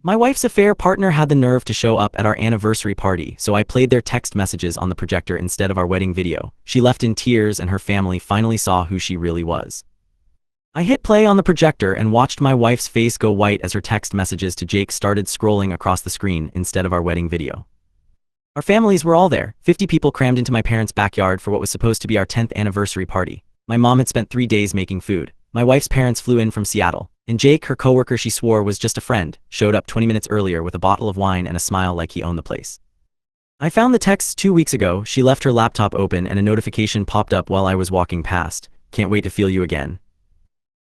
My wife's affair partner had the nerve to show up at our anniversary party, so I played their text messages on the projector instead of our wedding video. She left in tears and her family finally saw who she really was. I hit play on the projector and watched my wife's face go white as her text messages to Jake started scrolling across the screen instead of our wedding video. Our families were all there, 50 people crammed into my parents' backyard for what was supposed to be our 10th anniversary party. My mom had spent 3 days making food. My wife's parents flew in from Seattle. And Jake, her coworker she swore was just a friend, showed up 20 minutes earlier with a bottle of wine and a smile like he owned the place. I found the texts 2 weeks ago. She left her laptop open and a notification popped up while I was walking past. Can't wait to feel you again.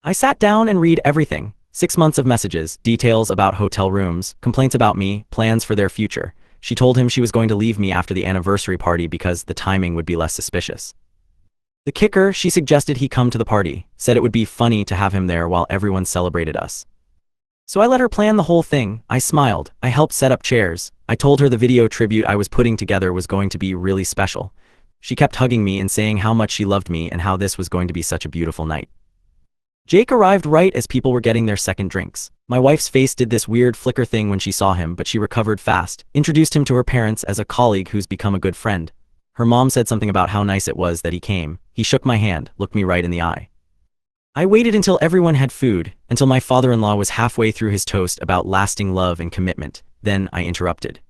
I sat down and read everything. 6 months of messages, details about hotel rooms, complaints about me, plans for their future. She told him she was going to leave me after the anniversary party because the timing would be less suspicious. The kicker, she suggested he come to the party, said it would be funny to have him there while everyone celebrated us. So I let her plan the whole thing. I smiled, I helped set up chairs, I told her the video tribute I was putting together was going to be really special. She kept hugging me and saying how much she loved me and how this was going to be such a beautiful night. Jake arrived right as people were getting their second drinks. My wife's face did this weird flicker thing when she saw him, but she recovered fast, introduced him to her parents as a colleague who's become a good friend. Her mom said something about how nice it was that he came. He shook my hand, looked me right in the eye. I waited until everyone had food, until my father-in-law was halfway through his toast about lasting love and commitment. Then I interrupted.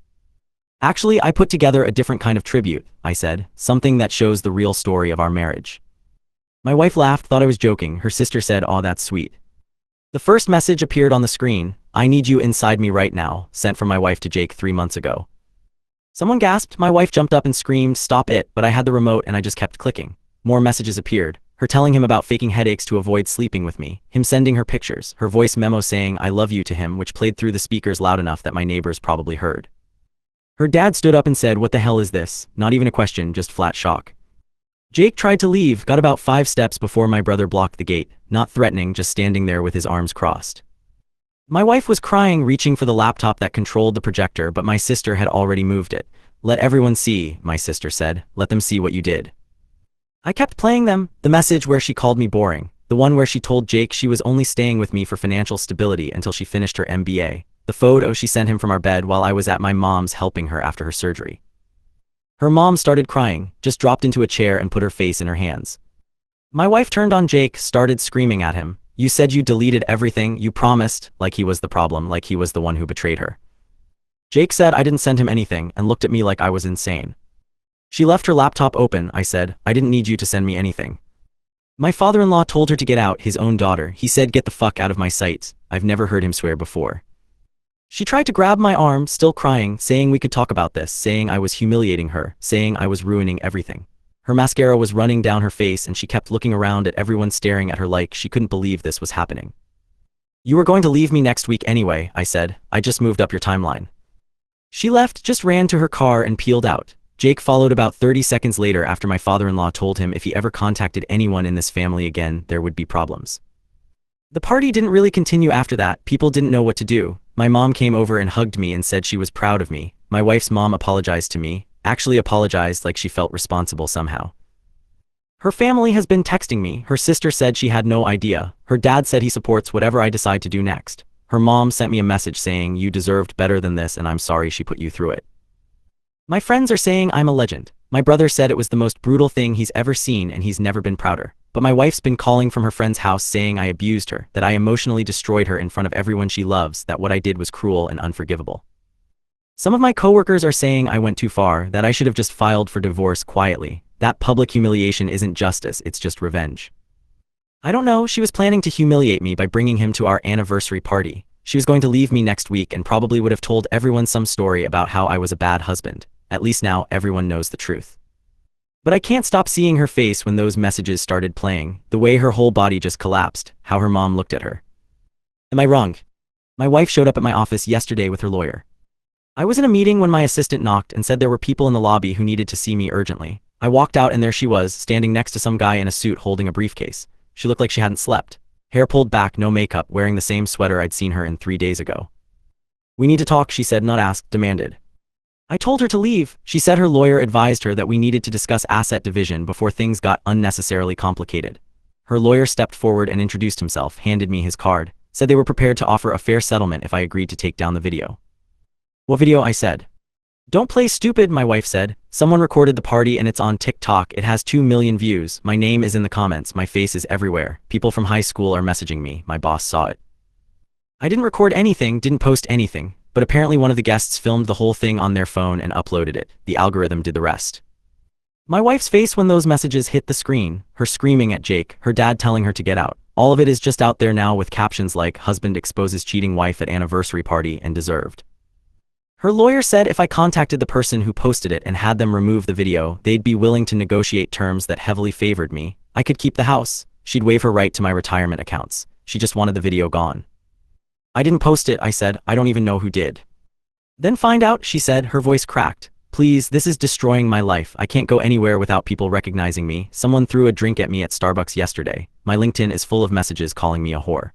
Actually, I put together a different kind of tribute, I said, something that shows the real story of our marriage. My wife laughed, thought I was joking. Her sister said, "Aw, that's sweet." The first message appeared on the screen. "I need you inside me right now," sent from my wife to Jake 3 months ago. Someone gasped. My wife jumped up and screamed, "Stop it," but I had the remote and I just kept clicking. More messages appeared. Her telling him about faking headaches to avoid sleeping with me, him sending her pictures, her voice memo saying "I love you" to him, which played through the speakers loud enough that my neighbors probably heard. Her dad stood up and said, "What the hell is this?" Not even a question, just flat shock. Jake tried to leave, got about 5 steps before my brother blocked the gate, not threatening, just standing there with his arms crossed. My wife was crying, reaching for the laptop that controlled the projector, but my sister had already moved it. "Let everyone see," my sister said. "Let them see what you did." I kept playing them, the message where she called me boring, the one where she told Jake she was only staying with me for financial stability until she finished her MBA, the photo she sent him from our bed while I was at my mom's helping her after her surgery. Her mom started crying, just dropped into a chair and put her face in her hands. My wife turned on Jake, started screaming at him. "You said you deleted everything, you promised," like he was the problem, like he was the one who betrayed her. Jake said I didn't send him anything and looked at me like I was insane. "She left her laptop open," I said. "I didn't need you to send me anything." My father-in-law told her to get out, his own daughter. He said, "Get the fuck out of my sight." I've never heard him swear before. She tried to grab my arm, still crying, saying we could talk about this, saying I was humiliating her, saying I was ruining everything. Her mascara was running down her face and she kept looking around at everyone staring at her like she couldn't believe this was happening. "You were going to leave me next week anyway," I said. "I just moved up your timeline." She left, just ran to her car and peeled out. Jake followed about 30 seconds later after my father-in-law told him if he ever contacted anyone in this family again, there would be problems. The party didn't really continue after that. People didn't know what to do. My mom came over and hugged me and said she was proud of me. My wife's mom apologized to me, actually apologized like she felt responsible somehow. Her family has been texting me. Her sister said she had no idea. Her dad said he supports whatever I decide to do next. Her mom sent me a message saying you deserved better than this and I'm sorry she put you through it. My friends are saying I'm a legend. My brother said it was the most brutal thing he's ever seen and he's never been prouder. But my wife's been calling from her friend's house saying I abused her, that I emotionally destroyed her in front of everyone she loves, that what I did was cruel and unforgivable. Some of my coworkers are saying I went too far, that I should have just filed for divorce quietly. That public humiliation isn't justice, it's just revenge. I don't know, she was planning to humiliate me by bringing him to our anniversary party. She was going to leave me next week and probably would have told everyone some story about how I was a bad husband. At least now everyone knows the truth. But I can't stop seeing her face when those messages started playing, the way her whole body just collapsed, how her mom looked at her. Am I wrong? My wife showed up at my office yesterday with her lawyer. I was in a meeting when my assistant knocked and said there were people in the lobby who needed to see me urgently. I walked out and there she was, standing next to some guy in a suit holding a briefcase. She looked like she hadn't slept. Hair pulled back, no makeup, wearing the same sweater I'd seen her in 3 days ago. "We need to talk," she said, not asked, demanded. I told her to leave. She said her lawyer advised her that we needed to discuss asset division before things got unnecessarily complicated. Her lawyer stepped forward and introduced himself, handed me his card, said they were prepared to offer a fair settlement if I agreed to take down the video. What video? I said. Don't play stupid, my wife said. Someone recorded the party and it's on TikTok. It has 2 million views. My name is in the comments. My face is everywhere. People from high school are messaging me. My boss saw it. I didn't record anything, didn't post anything, but apparently one of the guests filmed the whole thing on their phone and uploaded it. The algorithm did the rest. My wife's face when those messages hit the screen, her screaming at Jake, her dad telling her to get out. All of it is just out there now with captions like, husband exposes cheating wife at anniversary party and deserved. Her lawyer said if I contacted the person who posted it and had them remove the video, they'd be willing to negotiate terms that heavily favored me. I could keep the house. She'd waive her right to my retirement accounts. She just wanted the video gone. I didn't post it, I said. I don't even know who did. Then find out, she said, her voice cracked. Please, this is destroying my life. I can't go anywhere without people recognizing me. Someone threw a drink at me at Starbucks yesterday. My LinkedIn is full of messages calling me a whore.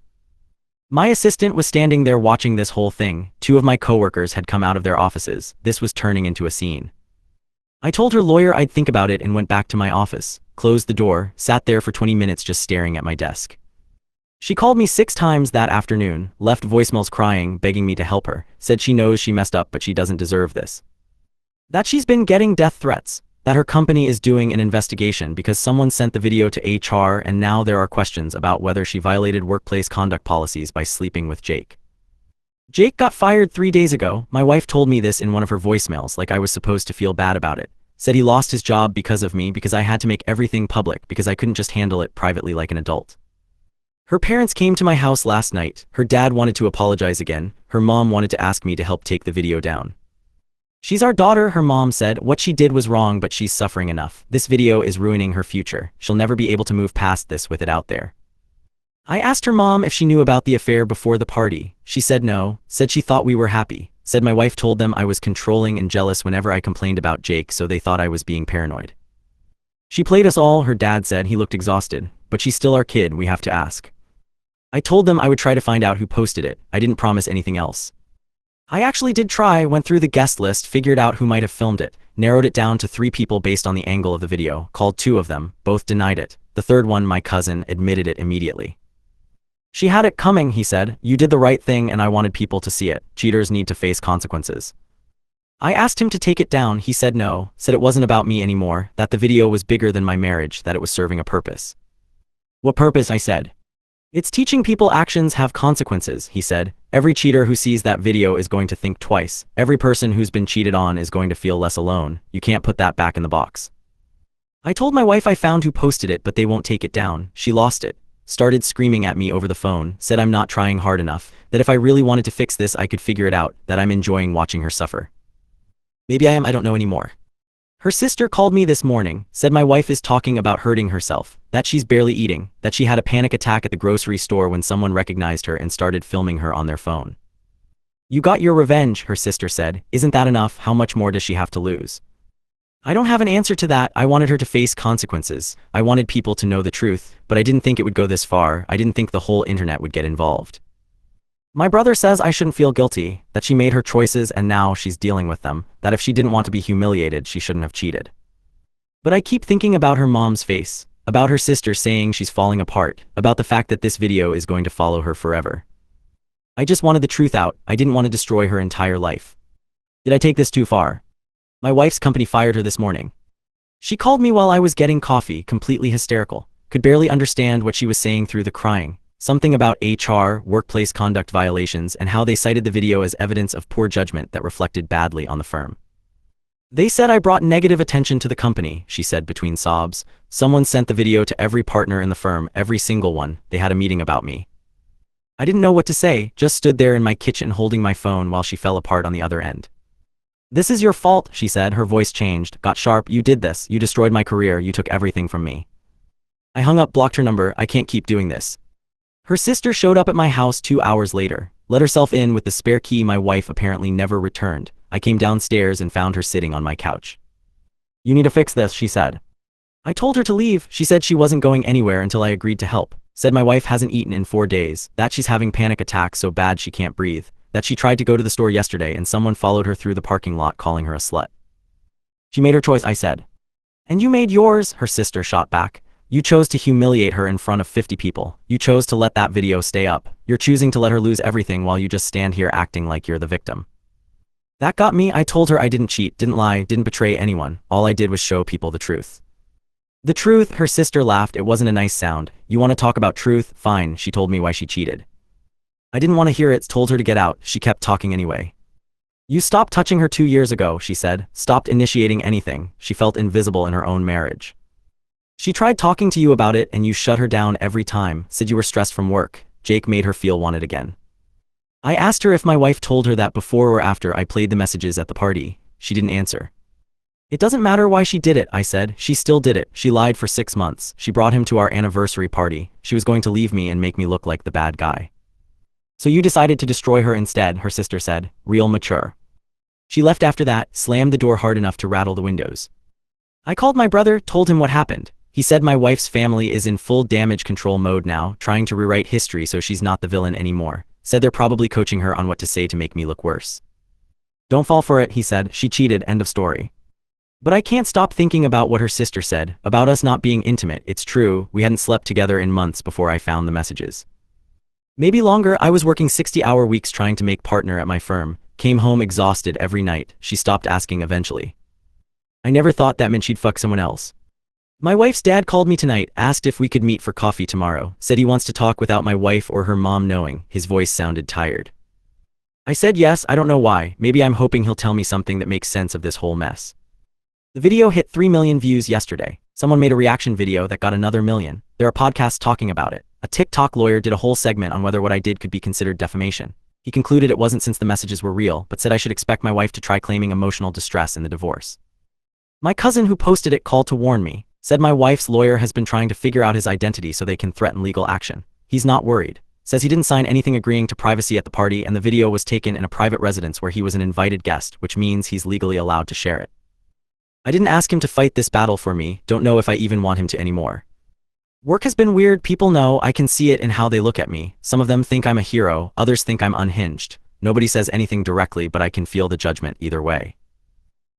My assistant was standing there watching this whole thing. 2 of my coworkers had come out of their offices. This was turning into a scene. I told her lawyer I'd think about it and went back to my office, closed the door, sat there for 20 minutes just staring at my desk. She called me 6 times that afternoon, left voicemails crying, begging me to help her, said she knows she messed up but she doesn't deserve this. That she's been getting death threats, that her company is doing an investigation because someone sent the video to HR and now there are questions about whether she violated workplace conduct policies by sleeping with Jake. Jake got fired 3 days ago. My wife told me this in one of her voicemails like I was supposed to feel bad about it. Said he lost his job because of me because I had to make everything public because I couldn't just handle it privately like an adult. Her parents came to my house last night. Her dad wanted to apologize again. Her mom wanted to ask me to help take the video down. She's our daughter, her mom said. What she did was wrong, but she's suffering enough. This video is ruining her future. She'll never be able to move past this with it out there. I asked her mom if she knew about the affair before the party. She said no, said she thought we were happy. Said my wife told them I was controlling and jealous whenever I complained about Jake, so they thought I was being paranoid. She played us all, her dad said. He looked exhausted. But she's still our kid, we have to ask. I told them I would try to find out who posted it. I didn't promise anything else. I actually did try, went through the guest list, figured out who might have filmed it, narrowed it down to 3 people based on the angle of the video, called 2 of them, both denied it. The third one, my cousin, admitted it immediately. She had it coming, he said. You did the right thing and I wanted people to see it. Cheaters need to face consequences. I asked him to take it down. He said no, said it wasn't about me anymore, that the video was bigger than my marriage, that it was serving a purpose. What purpose? I said. It's teaching people actions have consequences, he said. Every cheater who sees that video is going to think twice. Every person who's been cheated on is going to feel less alone. You can't put that back in the box. I told my wife I found who posted it, but they won't take it down. She lost it. Started screaming at me over the phone, said I'm not trying hard enough, that if I really wanted to fix this I could figure it out, that I'm enjoying watching her suffer. Maybe I am, I don't know anymore. Her sister called me this morning, said my wife is talking about hurting herself, that she's barely eating, that she had a panic attack at the grocery store when someone recognized her and started filming her on their phone. You got your revenge, her sister said. Isn't that enough? How much more does she have to lose? I don't have an answer to that. I wanted her to face consequences. I wanted people to know the truth, but I didn't think it would go this far. I didn't think the whole internet would get involved. My brother says I shouldn't feel guilty, that she made her choices and now she's dealing with them, that if she didn't want to be humiliated, she shouldn't have cheated. But I keep thinking about her mom's face, about her sister saying she's falling apart, about the fact that this video is going to follow her forever. I just wanted the truth out. I didn't want to destroy her entire life. Did I take this too far? My wife's company fired her this morning. She called me while I was getting coffee, completely hysterical, could barely understand what she was saying through the crying. Something about HR, workplace conduct violations, and how they cited the video as evidence of poor judgment that reflected badly on the firm. They said I brought negative attention to the company, she said between sobs. Someone sent the video to every partner in the firm, every single one. They had a meeting about me. I didn't know what to say, just stood there in my kitchen holding my phone while she fell apart on the other end. This is your fault, she said, her voice changed, got sharp. You did this, you destroyed my career, you took everything from me. I hung up, blocked her number. I can't keep doing this. Her sister showed up at my house 2 hours later, let herself in with the spare key my wife apparently never returned. I came downstairs and found her sitting on my couch. You need to fix this, she said. I told her to leave. She said she wasn't going anywhere until I agreed to help. Said my wife hasn't eaten in 4 days, that she's having panic attacks so bad she can't breathe, that she tried to go to the store yesterday and someone followed her through the parking lot calling her a slut. She made her choice, I said. And you made yours, her sister shot back. You chose to humiliate her in front of 50 people. You chose to let that video stay up. You're choosing to let her lose everything while you just stand here acting like you're the victim. That got me. I told her I didn't cheat, didn't lie, didn't betray anyone. All I did was show people the truth. The truth, her sister laughed. It wasn't a nice sound. You want to talk about truth? Fine, she told me why she cheated. I didn't want to hear it, told her to get out. She kept talking anyway. You stopped touching her 2 years ago, she said. Stopped initiating anything. She felt invisible in her own marriage. She tried talking to you about it and you shut her down every time, said you were stressed from work. Jake made her feel wanted again. I asked her if my wife told her that before or after I played the messages at the party. She didn't answer. It doesn't matter why she did it, I said. She still did it. She lied for 6 months. She brought him to our anniversary party. She was going to leave me and make me look like the bad guy. So you decided to destroy her instead, her sister said. Real mature. She left after that, slammed the door hard enough to rattle the windows. I called my brother, told him what happened. He said my wife's family is in full damage control mode now, trying to rewrite history so she's not the villain anymore. Said they're probably coaching her on what to say to make me look worse. Don't fall for it, he said. She cheated, end of story. But I can't stop thinking about what her sister said, about us not being intimate. It's true, we hadn't slept together in months before I found the messages. Maybe longer. I was working 60-hour weeks trying to make partner at my firm, came home exhausted every night. She stopped asking eventually. I never thought that meant she'd fuck someone else. My wife's dad called me tonight, asked if we could meet for coffee tomorrow, said he wants to talk without my wife or her mom knowing. His voice sounded tired. I said yes, I don't know why. Maybe I'm hoping he'll tell me something that makes sense of this whole mess. The video hit 3 million views yesterday. Someone made a reaction video that got another million. There are podcasts talking about it. A TikTok lawyer did a whole segment on whether what I did could be considered defamation. He concluded it wasn't since the messages were real, but said I should expect my wife to try claiming emotional distress in the divorce. My cousin who posted it called to warn me. Said my wife's lawyer has been trying to figure out his identity so they can threaten legal action. He's not worried. Says he didn't sign anything agreeing to privacy at the party and the video was taken in a private residence where he was an invited guest, which means he's legally allowed to share it. I didn't ask him to fight this battle for me, don't know if I even want him to anymore. Work has been weird. People know, I can see it in how they look at me. Some of them think I'm a hero, others think I'm unhinged. Nobody says anything directly, but I can feel the judgment either way.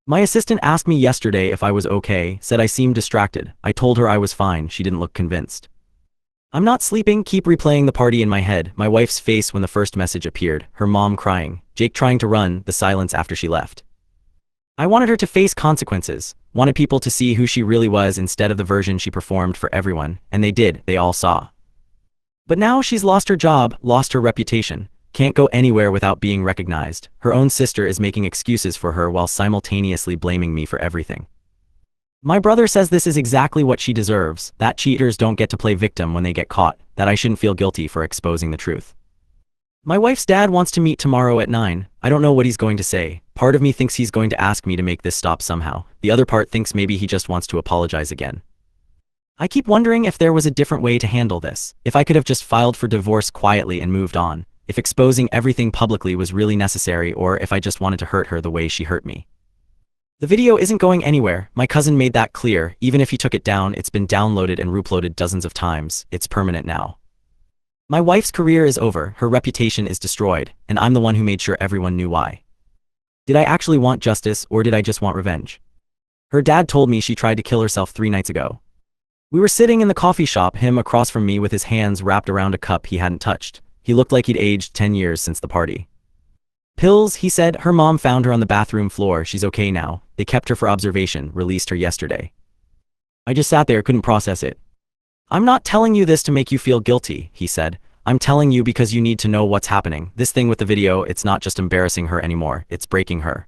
My assistant asked me yesterday if I was okay, said I seemed distracted. I told her I was fine, she didn't look convinced. I'm not sleeping, keep replaying the party in my head, my wife's face when the first message appeared, her mom crying, Jake trying to run, the silence after she left. I wanted her to face consequences, wanted people to see who she really was instead of the version she performed for everyone, and they did, they all saw. But now she's lost her job, lost her reputation. Can't go anywhere without being recognized. Her own sister is making excuses for her while simultaneously blaming me for everything. My brother says this is exactly what she deserves, that cheaters don't get to play victim when they get caught, that I shouldn't feel guilty for exposing the truth. My wife's dad wants to meet tomorrow at 9. I don't know what he's going to say. Part of me thinks he's going to ask me to make this stop somehow. The other part thinks maybe he just wants to apologize again. I keep wondering if there was a different way to handle this, if I could have just filed for divorce quietly and moved on. If exposing everything publicly was really necessary or if I just wanted to hurt her the way she hurt me. The video isn't going anywhere, my cousin made that clear. Even if he took it down, it's been downloaded and uploaded dozens of times. It's permanent now. My wife's career is over, her reputation is destroyed, and I'm the one who made sure everyone knew why. Did I actually want justice or did I just want revenge? Her dad told me she tried to kill herself 3 nights ago. We were sitting in the coffee shop, him across from me with his hands wrapped around a cup he hadn't touched. He looked like he'd aged 10 years since the party. Pills, he said. Her mom found her on the bathroom floor. She's okay now. They kept her for observation, released her yesterday. I just sat there, couldn't process it. I'm not telling you this to make you feel guilty, he said. I'm telling you because you need to know what's happening. This thing with the video, it's not just embarrassing her anymore, it's breaking her.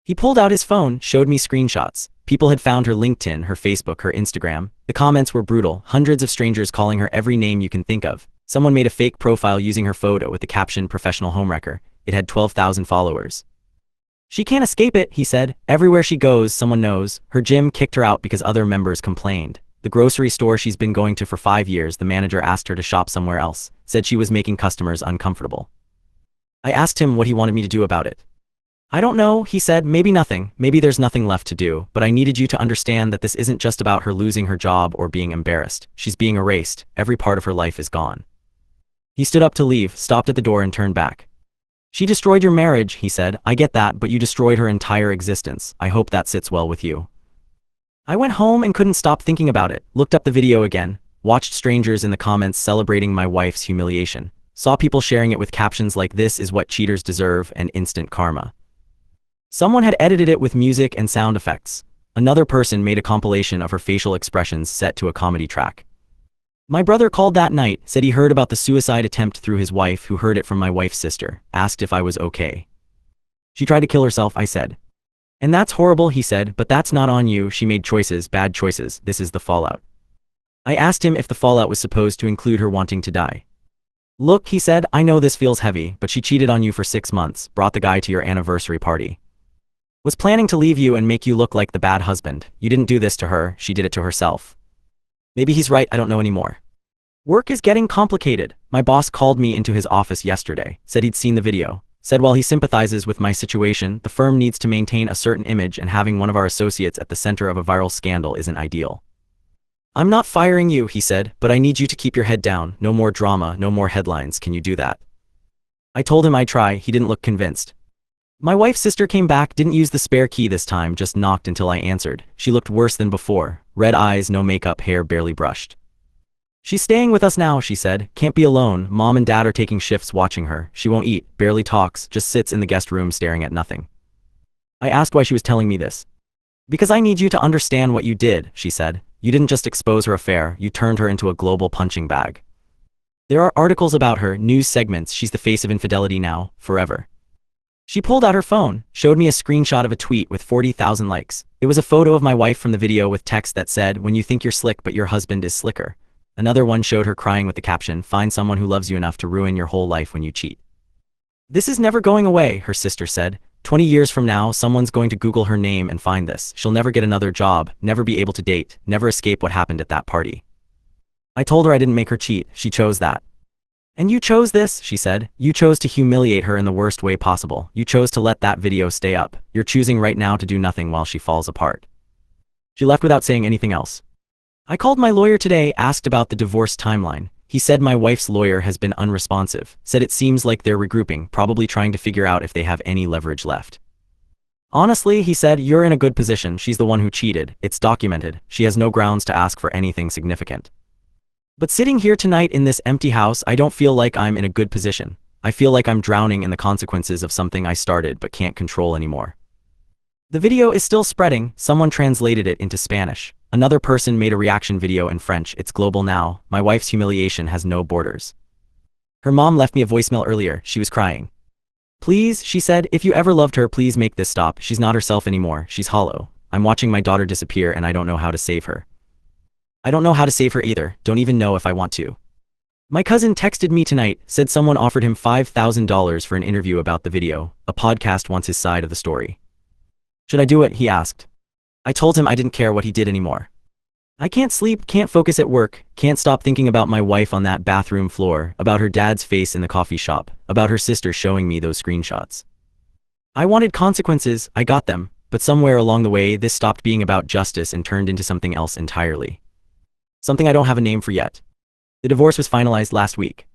He pulled out his phone, showed me screenshots. People had found her LinkedIn, her Facebook, her Instagram. The comments were brutal, hundreds of strangers calling her every name you can think of. Someone made a fake profile using her photo with the caption "Professional Homewrecker." It had 12,000 followers. She can't escape it, he said. Everywhere she goes, someone knows. Her gym kicked her out because other members complained. The grocery store she's been going to for 5 years, the manager asked her to shop somewhere else, said she was making customers uncomfortable. I asked him what he wanted me to do about it. I don't know, he said, maybe nothing, maybe there's nothing left to do, but I needed you to understand that this isn't just about her losing her job or being embarrassed. She's being erased, every part of her life is gone. He stood up to leave, stopped at the door and turned back. She destroyed your marriage, he said. I get that, but you destroyed her entire existence. I hope that sits well with you. I went home and couldn't stop thinking about it, looked up the video again, watched strangers in the comments celebrating my wife's humiliation, saw people sharing it with captions like "This is what cheaters deserve" and "Instant karma." Someone had edited it with music and sound effects. Another person made a compilation of her facial expressions set to a comedy track. My brother called that night, said he heard about the suicide attempt through his wife, who heard it from my wife's sister, asked if I was okay. "She tried to kill herself," I said. "And that's horrible," he said, "but that's not on you. She made choices, bad choices. This is the fallout." I asked him if the fallout was supposed to include her wanting to die. "Look," he said, "I know this feels heavy, but she cheated on you for 6 months, brought the guy to your anniversary party. Was planning to leave you and make you look like the bad husband. You didn't do this to her, she did it to herself." Maybe he's right, I don't know anymore. Work is getting complicated. My boss called me into his office yesterday, said he'd seen the video, said while he sympathizes with my situation, the firm needs to maintain a certain image and having one of our associates at the center of a viral scandal isn't ideal. "I'm not firing you," he said, "but I need you to keep your head down. No more drama, no more headlines. Can you do that?" I told him I'd try. He didn't look convinced. My wife's sister came back, didn't use the spare key this time, just knocked until I answered. She looked worse than before. Red eyes, no makeup, hair barely brushed. "She's staying with us now," she said. "Can't be alone. Mom and Dad are taking shifts watching her. She won't eat, barely talks, just sits in the guest room staring at nothing." I asked why she was telling me this. "Because I need you to understand what you did," she said. "You didn't just expose her affair, you turned her into a global punching bag. There are articles about her, news segments. She's the face of infidelity now, forever." She pulled out her phone, showed me a screenshot of a tweet with 40,000 likes. It was a photo of my wife from the video with text that said, "When you think you're slick but your husband is slicker." Another one showed her crying with the caption, "Find someone who loves you enough to ruin your whole life when you cheat." "This is never going away," her sister said. 20 years from now, someone's going to Google her name and find this. She'll never get another job, never be able to date, never escape what happened at that party." I told her I didn't make her cheat, she chose that. "And you chose this," she said. "You chose to humiliate her in the worst way possible. You chose to let that video stay up. You're choosing right now to do nothing while she falls apart." She left without saying anything else. I called my lawyer today, asked about the divorce timeline. He said my wife's lawyer has been unresponsive, said it seems like they're regrouping, probably trying to figure out if they have any leverage left. "Honestly," he said, "you're in a good position. She's the one who cheated. It's documented. She has no grounds to ask for anything significant. But sitting here tonight in this empty house, I don't feel like I'm in a good position. I feel like I'm drowning in the consequences of something I started but can't control anymore." The video is still spreading. Someone translated it into Spanish. Another person made a reaction video in French. It's global now. My wife's humiliation has no borders. Her mom left me a voicemail earlier. She was crying. "Please," she said, "if you ever loved her, please make this stop. She's not herself anymore. She's hollow. I'm watching my daughter disappear and I don't know how to save her. I don't know how to save her either, don't even know if I want to." My cousin texted me tonight, said someone offered him $5,000 for an interview about the video. A podcast wants his side of the story. "Should I do it?" he asked. I told him I didn't care what he did anymore. I can't sleep, can't focus at work, can't stop thinking about my wife on that bathroom floor, about her dad's face in the coffee shop, about her sister showing me those screenshots. I wanted consequences, I got them, but somewhere along the way this stopped being about justice and turned into something else entirely. Something I don't have a name for yet. The divorce was finalized last week.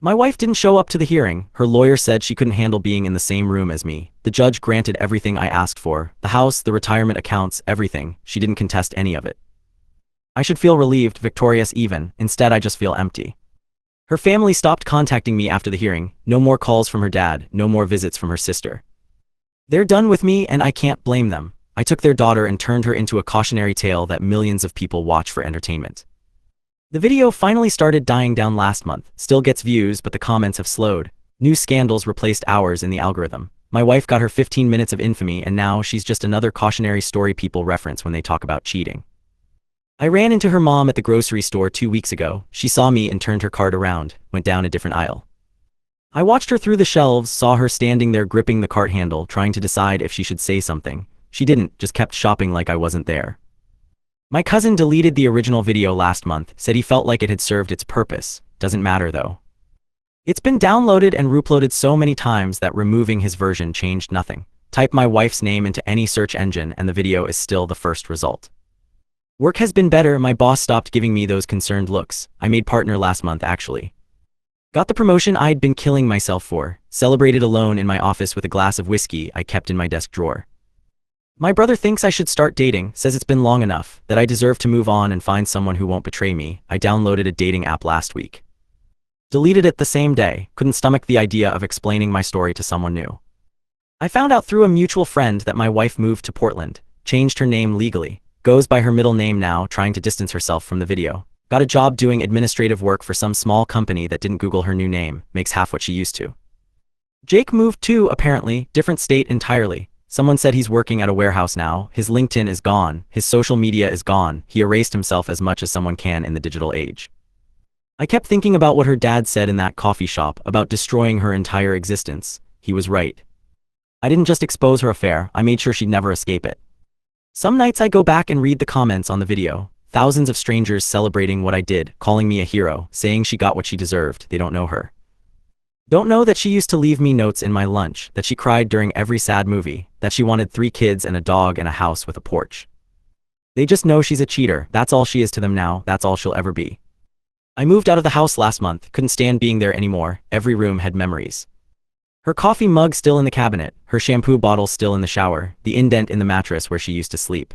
My wife didn't show up to the hearing. Her lawyer said she couldn't handle being in the same room as me. The judge granted everything I asked for, the house, the retirement accounts, everything. She didn't contest any of it. I should feel relieved, victorious even. Instead, I just feel empty. Her family stopped contacting me after the hearing. No more calls from her dad, no more visits from her sister. They're done with me and I can't blame them. I took their daughter and turned her into a cautionary tale that millions of people watch for entertainment. The video finally started dying down last month, still gets views but the comments have slowed. New scandals replaced hours in the algorithm. My wife got her 15 minutes of infamy and now she's just another cautionary story people reference when they talk about cheating. I ran into her mom at the grocery store 2 weeks ago. She saw me and turned her cart around, went down a different aisle. I watched her through the shelves, saw her standing there gripping the cart handle, trying to decide if she should say something. She didn't, just kept shopping like I wasn't there. My cousin deleted the original video last month, said he felt like it had served its purpose. Doesn't matter though. It's been downloaded and reuploaded so many times that removing his version changed nothing. Type my wife's name into any search engine and the video is still the first result. Work has been better. My boss stopped giving me those concerned looks. I made partner last month actually. Got the promotion I'd been killing myself for. Celebrated alone in my office with a glass of whiskey I kept in my desk drawer. My brother thinks I should start dating, says it's been long enough, that I deserve to move on and find someone who won't betray me. I downloaded a dating app last week. Deleted it the same day, couldn't stomach the idea of explaining my story to someone new. I found out through a mutual friend that my wife moved to Portland, changed her name legally, goes by her middle name now, trying to distance herself from the video. Got a job doing administrative work for some small company that didn't Google her new name, makes half what she used to. Jake moved too, apparently, different state entirely. Someone said he's working at a warehouse now, his LinkedIn is gone, his social media is gone, he erased himself as much as someone can in the digital age. I kept thinking about what her dad said in that coffee shop about destroying her entire existence. He was right. I didn't just expose her affair, I made sure she'd never escape it. Some nights I go back and read the comments on the video. Thousands of strangers celebrating what I did, calling me a hero, saying she got what she deserved. They don't know her. Don't know that she used to leave me notes in my lunch, that she cried during every sad movie, that she wanted 3 kids and a dog and a house with a porch. They just know she's a cheater. That's all she is to them now, that's all she'll ever be. I moved out of the house last month, couldn't stand being there anymore. Every room had memories. Her coffee mug still in the cabinet, her shampoo bottle still in the shower, the indent in the mattress where she used to sleep.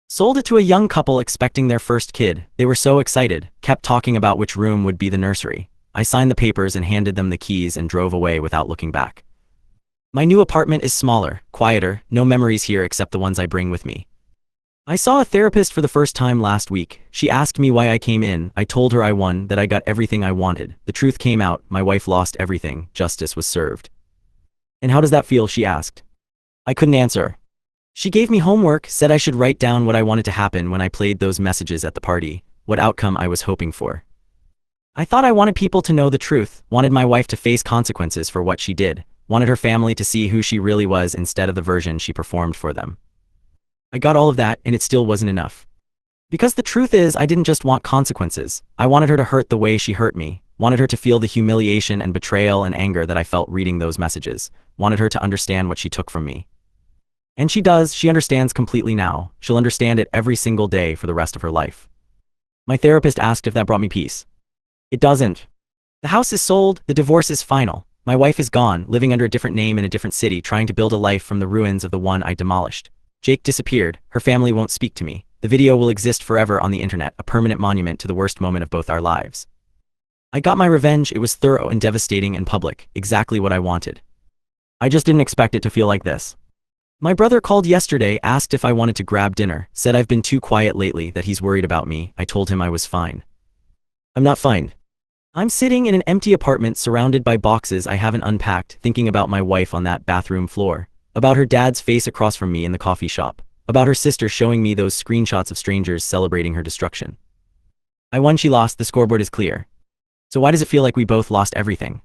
Sold it to a young couple expecting their first kid. They were so excited, kept talking about which room would be the nursery. I signed the papers and handed them the keys and drove away without looking back. My new apartment is smaller, quieter, no memories here except the ones I bring with me. I saw a therapist for the first time last week. She asked me why I came in. I told her I won, that I got everything I wanted. The truth came out, my wife lost everything, justice was served. And how does that feel, she asked. I couldn't answer. She gave me homework, said I should write down what I wanted to happen when I played those messages at the party, what outcome I was hoping for. I thought I wanted people to know the truth, wanted my wife to face consequences for what she did, wanted her family to see who she really was instead of the version she performed for them. I got all of that, and it still wasn't enough. Because the truth is, I didn't just want consequences. I wanted her to hurt the way she hurt me, wanted her to feel the humiliation and betrayal and anger that I felt reading those messages, wanted her to understand what she took from me. And she does, she understands completely now. She'll understand it every single day for the rest of her life. My therapist asked if that brought me peace. It doesn't. The house is sold, the divorce is final. My wife is gone, living under a different name in a different city, trying to build a life from the ruins of the one I demolished. Jake disappeared, her family won't speak to me. The video will exist forever on the internet, a permanent monument to the worst moment of both our lives. I got my revenge, it was thorough and devastating and public, exactly what I wanted. I just didn't expect it to feel like this. My brother called yesterday, asked if I wanted to grab dinner, said I've been too quiet lately, that he's worried about me. I told him I was fine. I'm not fine. I'm sitting in an empty apartment surrounded by boxes I haven't unpacked, thinking about my wife on that bathroom floor, about her dad's face across from me in the coffee shop, about her sister showing me those screenshots of strangers celebrating her destruction. I won, she lost, the scoreboard is clear. So why does it feel like we both lost everything?